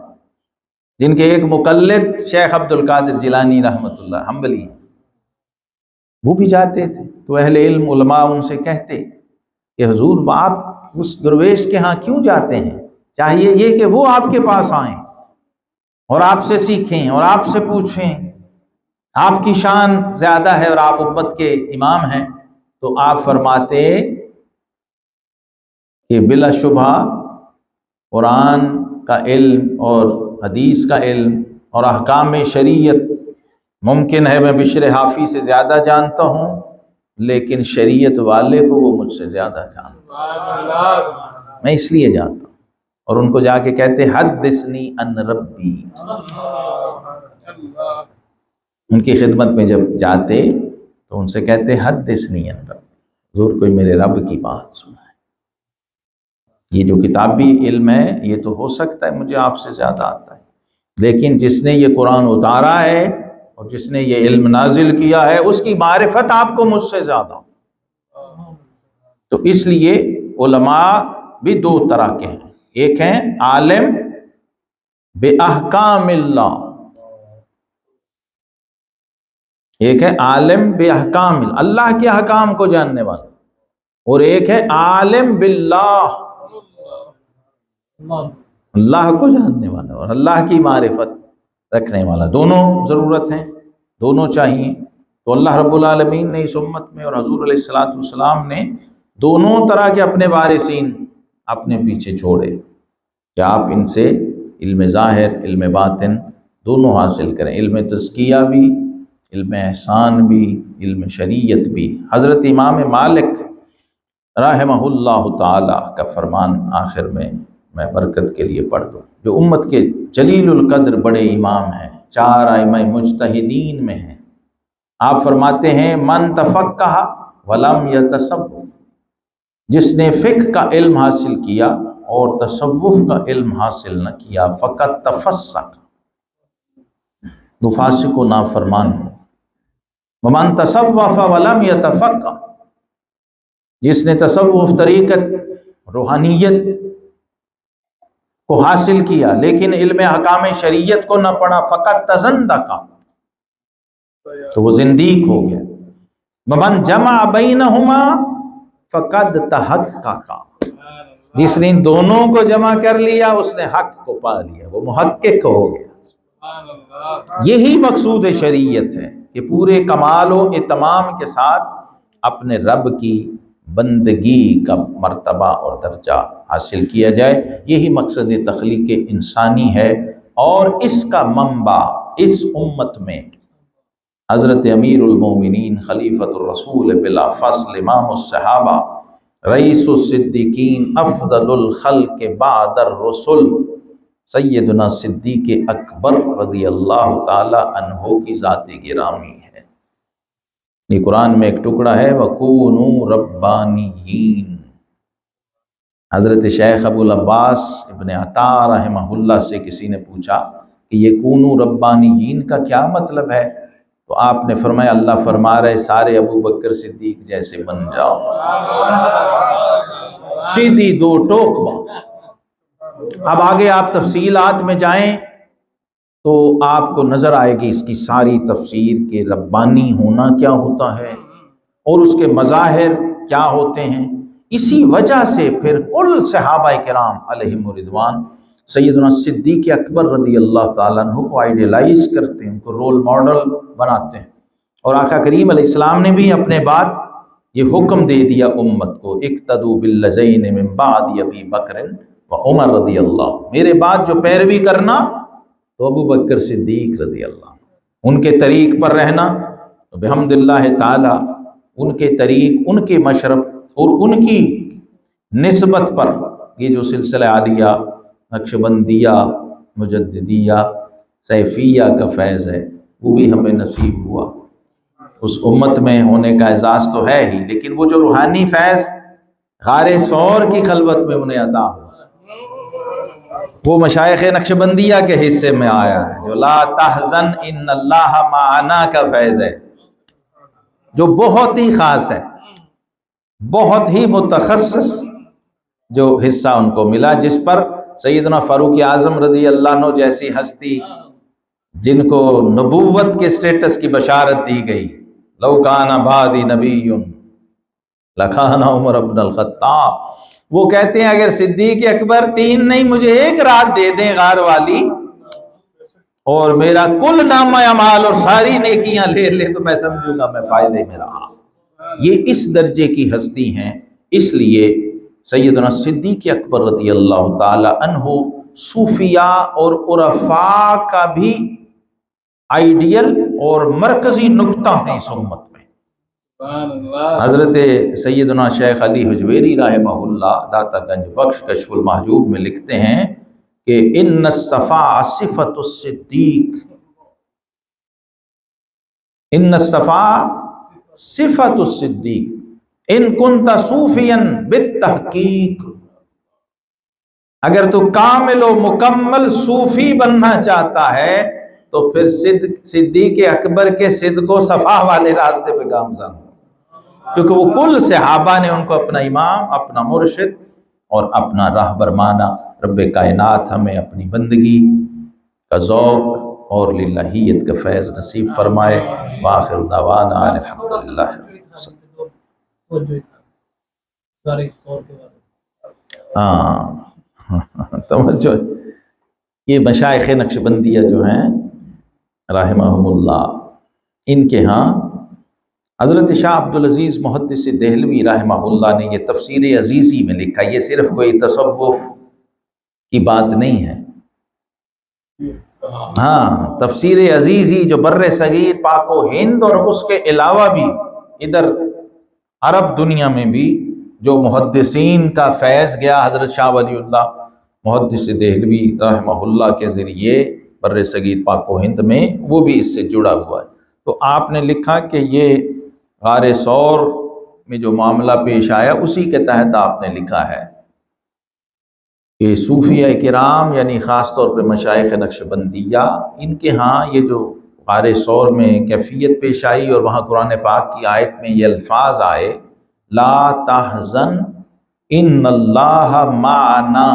جن کے ایک مقلد شیخ عبد القادر جیلانی رحمۃ اللہ حنبلی، وہ بھی جاتے تھے. تو اہل علم علماء ان سے کہتے کہ حضور آپ اس درویش کے ہاں کیوں جاتے ہیں؟ چاہیے یہ کہ وہ آپ کے پاس آئیں اور آپ سے سیکھیں اور آپ سے پوچھیں. آپ کی شان زیادہ ہے اور آپ امت کے امام ہیں. تو آپ فرماتے کہ بلا شبہ قرآن کا علم اور حدیث کا علم اور احکام شریعت ممکن ہے میں بشر حافی سے زیادہ جانتا ہوں، لیکن شریعت والے کو وہ مجھ سے زیادہ جانتا ہوں. میں اس لیے جانتا ہوں. اور ان کو جا کے کہتے حدثنی ان ربی. ان کی خدمت میں جب جاتے تو ان سے کہتے حدثنی ان ربی، حضور کوئی میرے رب کی بات سنا ہے. یہ جو کتابی علم ہے یہ تو ہو سکتا ہے مجھے آپ سے زیادہ آتا ہے، لیکن جس نے یہ قرآن اتارا ہے اور جس نے یہ علم نازل کیا ہے اس کی معرفت آپ کو مجھ سے زیادہ. تو اس لیے علماء بھی دو طرح کے ہیں. ایک ہیں عالم بے احکام اللہ، ایک ہے عالم بے احکام اللہ کے احکام کو جاننے والا، اور ایک ہے عالم باللہ، اللہ کو جاننے والا اور اللہ کی معرفت رکھنے والا. دونوں ضرورت ہیں، دونوں چاہیے. تو اللہ رب العالمین نے اس امت میں اور حضور علیہ الصلوۃ والسلام نے دونوں طرح کے اپنے وارثین اپنے پیچھے چھوڑے کہ آپ ان سے علم ظاہر علم باطن دونوں حاصل کریں. علم تزکیہ بھی، علم احسان بھی، علم شریعت بھی. حضرت امام مالک رحمہ اللہ تعالی کا فرمان آخر میں برکت کے لیے پڑھ دوں، جو امت کے جلیل القدر بڑے امام ہیں، 4 ائمہ مجتہدین میں ہیں. آپ فرماتے ہیں من تفقہ ولم یتصوف، جس نے فقہ کا علم حاصل کیا اور تصوف کا علم حاصل نہ کیا فقط تفسق، وہ فاسق و نافرمان ہو. ومن تصوف ولم یتفقہ، جس نے تصوف طریقت روحانیت کو حاصل کیا لیکن علم احکام شریعت کو نہ پڑھا، فقط تزندقہ، تو وہ زندیق ہو گیا۔ ومن جمع بینہما فقد تحقق، جس نے ان دونوں کو جمع کر لیا اس نے حق کو پا لیا، وہ محقق ہو گیا۔ یہی مقصود شریعت ہے کہ پورے کمال و اتمام کے ساتھ اپنے رب کی بندگی کا مرتبہ اور درجہ حاصل کیا جائے۔ یہی مقصد تخلیق انسانی ہے، اور اس کا منبع اس امت میں حضرت امیر المومنین خلیفۃ الرسول بلا فصل امام الصحابہ رئیس الصدیقین افضل الخلق بعد الرسل سیدنا صدیق اکبر رضی اللہ تعالی عنہ کی ذات گرامی ہے۔ یہ قرآن میں ایک ٹکڑا ہے، وَكُونُوا رَبَّانِيِّينَ۔ حضرت شیخ ابو العباس ابن عطا رحمہ اللہ سے کسی نے پوچھا کہ یہ کونوا ربانیین کا کیا مطلب ہے؟ تو آپ نے فرمایا اللہ فرما رہے سارے ابو بکر صدیق جیسے بن جاؤ، سیدھی دو ٹوک بات۔ اب آگے آپ تفصیلات میں جائیں تو آپ کو نظر آئے گی اس کی ساری تفسیر کہ ربانی ہونا کیا ہوتا ہے اور اس کے مظاہر کیا ہوتے ہیں۔ اسی وجہ سے پھر کل صحابہ کرام علیہم الرضوان سیدنا صدیق اکبر رضی اللہ تعالیٰ عنہ کو آئیڈیلائز کرتے ہیں، ان کو رول ماڈل بناتے ہیں، اور آقا کریم علیہ السلام نے بھی اپنے بعد یہ حکم دے دیا امت کو، اقتدوا باللذین من بعد ابی بکر و عمر رضی اللہ، میرے بعد جو پیروی کرنا تو ابو بکر صدیق رضی اللہ، ان کے طریق پر رہنا، تو بحمد اللہ تعالی ان کے طریق، ان کے مشرب اور ان کی نسبت پر یہ جو سلسلہ عالیہ، نقشبندیہ، مجددیہ، سیفیہ کا فیض ہے وہ بھی ہمیں نصیب ہوا۔ اس امت میں ہونے کا اعزاز تو ہے ہی، لیکن وہ جو روحانی فیض غار ثور کی خلوت میں انہیں عطا ہوا وہ مشائخ نقشبندیہ کے حصے میں آیا ہے، جو لا تحزن ان اللہ معنا کا فیض ہے، جو بہت ہی خاص ہے، بہت ہی متخصص جو حصہ ان کو ملا، جس پر سیدنا فاروق اعظم رضی اللہ عنہ جیسی ہستی جن کو نبوت کے سٹیٹس کی بشارت دی گئی، لو کان بعدی نبی لکان عمر بن الخطاب، وہ کہتے ہیں اگر صدیق اکبر 3 نہیں مجھے 1 رات دے دیں غار والی اور میرا کل نامہ اعمال اور ساری نیکیاں لے لے تو میں سمجھوں گا میں فائدے میں رہا۔ یہ اس درجے کی ہستی ہیں، اس لیے سیدنا صدیق اکبر رضی اللہ تعالی عنہ صوفیاء اور عرفاء کا بھی آئیڈیل اور مرکزی نقطہ ہیں اس امت میں۔ حضرت سیدنا شیخ علی حجویری رحمہ اللہ داتا گنج بخش کشف المحجوب میں لکھتے ہیں کہ ان الصفا صفت الصدیق، ان الصفا صفت الصدیق ان کنت صوفیا بالتحقیق، اگر تو کامل و مکمل صوفی بننا چاہتا ہے تو پھر صدیق اکبر کے صدق و صفا والے راستے پہ گامزن ہو، کیونکہ وہ کل صحابہ نے ان کو اپنا امام، اپنا مرشد اور اپنا راہبر مانا۔ رب کائنات ہمیں اپنی بندگی کا ذوق اور للہیت کا فیض نصیب فرمائے۔ وآخر دعوانا الحمدللہ۔ توجہ، یہ مشائخ نقشبندیہ جو ہیں رحمہم اللہ، ان کے ہاں حضرت شاہ عبدالعزیز محدث دہلوی رحمہ اللہ نے یہ تفسیر عزیزی میں لکھا، یہ صرف کوئی تصوف کی بات نہیں ہے، ہاں تفسیر عزیزی جو بر صغیر، پاک و ہند اور اس کے علاوہ بھی ادھر عرب دنیا میں بھی جو محدثین کا فیض گیا حضرت شاہ ولی اللہ محدث دہلوی رحمہ اللہ کے ذریعے بر صغیر پاک و ہند میں، وہ بھی اس سے جڑا ہوا ہے۔ تو آپ نے لکھا کہ یہ غار ثور میں جو معاملہ پیش آیا اسی کے تحت آپ نے لکھا ہے کہ صوفیہ کرام یعنی خاص طور پہ مشائخ نقشبندیہ، ان کے ہاں یہ جو غار ثور میں کیفیت پیش آئی اور وہاں قرآن پاک کی آیت میں یہ الفاظ آئے لا تحزن ان اللہ معنا،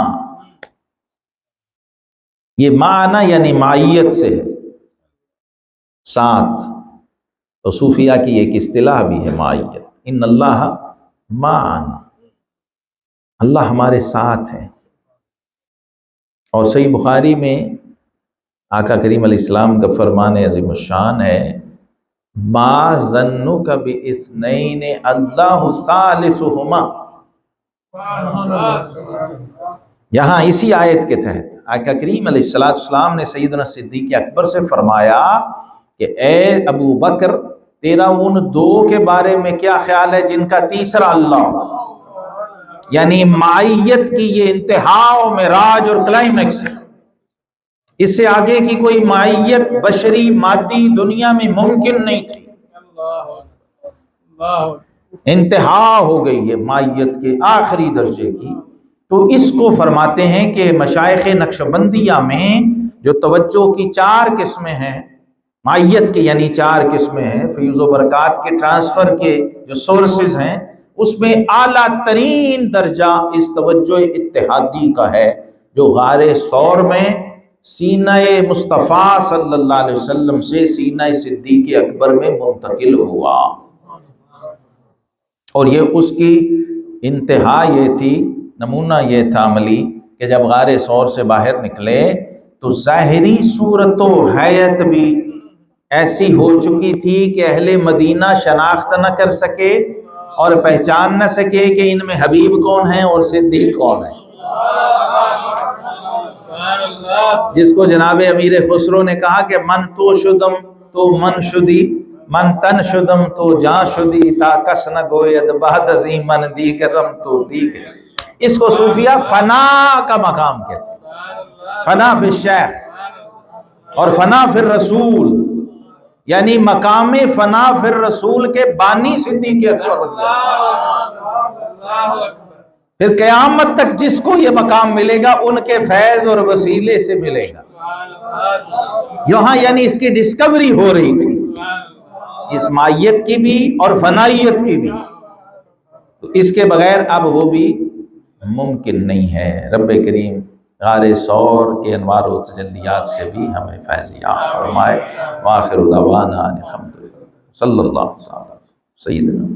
یہ معنا یعنی معیت سے ہے، ساتھ. تو صوفیہ کی ایک اصطلاح بھی ہے معیت، ان اللہ معنا، اللہ ہمارے ساتھ ہے. اور صحیح بخاری میں آقا کریم علیہ السلام کا فرمان عظیم الشان ہے، ما ظنک باثنین اللہ ثالثہما. یہاں اسی آیت کے تحت آقا کریم علیہ السلام نے سیدنا صدیق اکبر سے فرمایا کہ اے ابو بکر، تیرا ان دو کے بارے میں کیا خیال ہے جن کا تیسرا اللہ ہو؟ یعنی معیت کی یہ انتہا و معراج اور کلائمیکس ہے. اس سے آگے کی کوئی معیت بشری مادی دنیا میں ممکن نہیں تھی. انتہا ہو گئی ہے معیت کے آخری درجے کی. تو اس کو فرماتے ہیں کہ مشائخ نقشبندیہ میں جو توجہ کی 4 قسمیں ہیں معیت کی، یعنی 4 قسمیں ہیں، فیض و برکات کے ٹرانسفر کے جو سورسز ہیں، اس میں اعلیٰ ترین درجہ اس توجہ اتحادی کا ہے جو غار ثور میں سینہ مصطفیٰ صلی اللہ علیہ وسلم سے سینہ صدیق اکبر میں منتقل ہوا. اور یہ اس کی انتہا یہ تھی، نمونہ یہ تھا عملی، کہ جب غار ثور سے باہر نکلے تو ظاہری صورت و حیت بھی ایسی ہو چکی تھی کہ اہل مدینہ شناخت نہ کر سکے اور پہچان نہ سکے کہ ان میں حبیب کون ہیں اور صدیق کون ہیں. جس کو جناب امیر خسرو نے کہا کہ من تو شدم تو من شدی، من تن شدم تو جان شدی، تا کس نہ گوید بعد ازیں من دیگرم تو دیگر. اس کو صوفیہ فنا کا مقام کہتے ہیں، فنا فی الشیخ اور فنا فی الرسول، یعنی مقام فنا فی الرسول کے بانی صدیق اکبر رضی اللہ. پھر قیامت تک جس کو یہ مقام ملے گا ان کے فیض اور وسیلے سے ملے گا. یہاں یعنی اس کی ڈسکوری ہو رہی تھی، اس مائیت کی بھی اور فنائیت کی بھی. تو اس کے بغیر اب وہ بھی ممکن نہیں ہے. رب کریم غار ثور کے انوار و تجلیات سے بھی ہمیں فیض یاب فرمائے. وآخر دعوانا الحمدللہ صلی اللہ تعالی سیدنا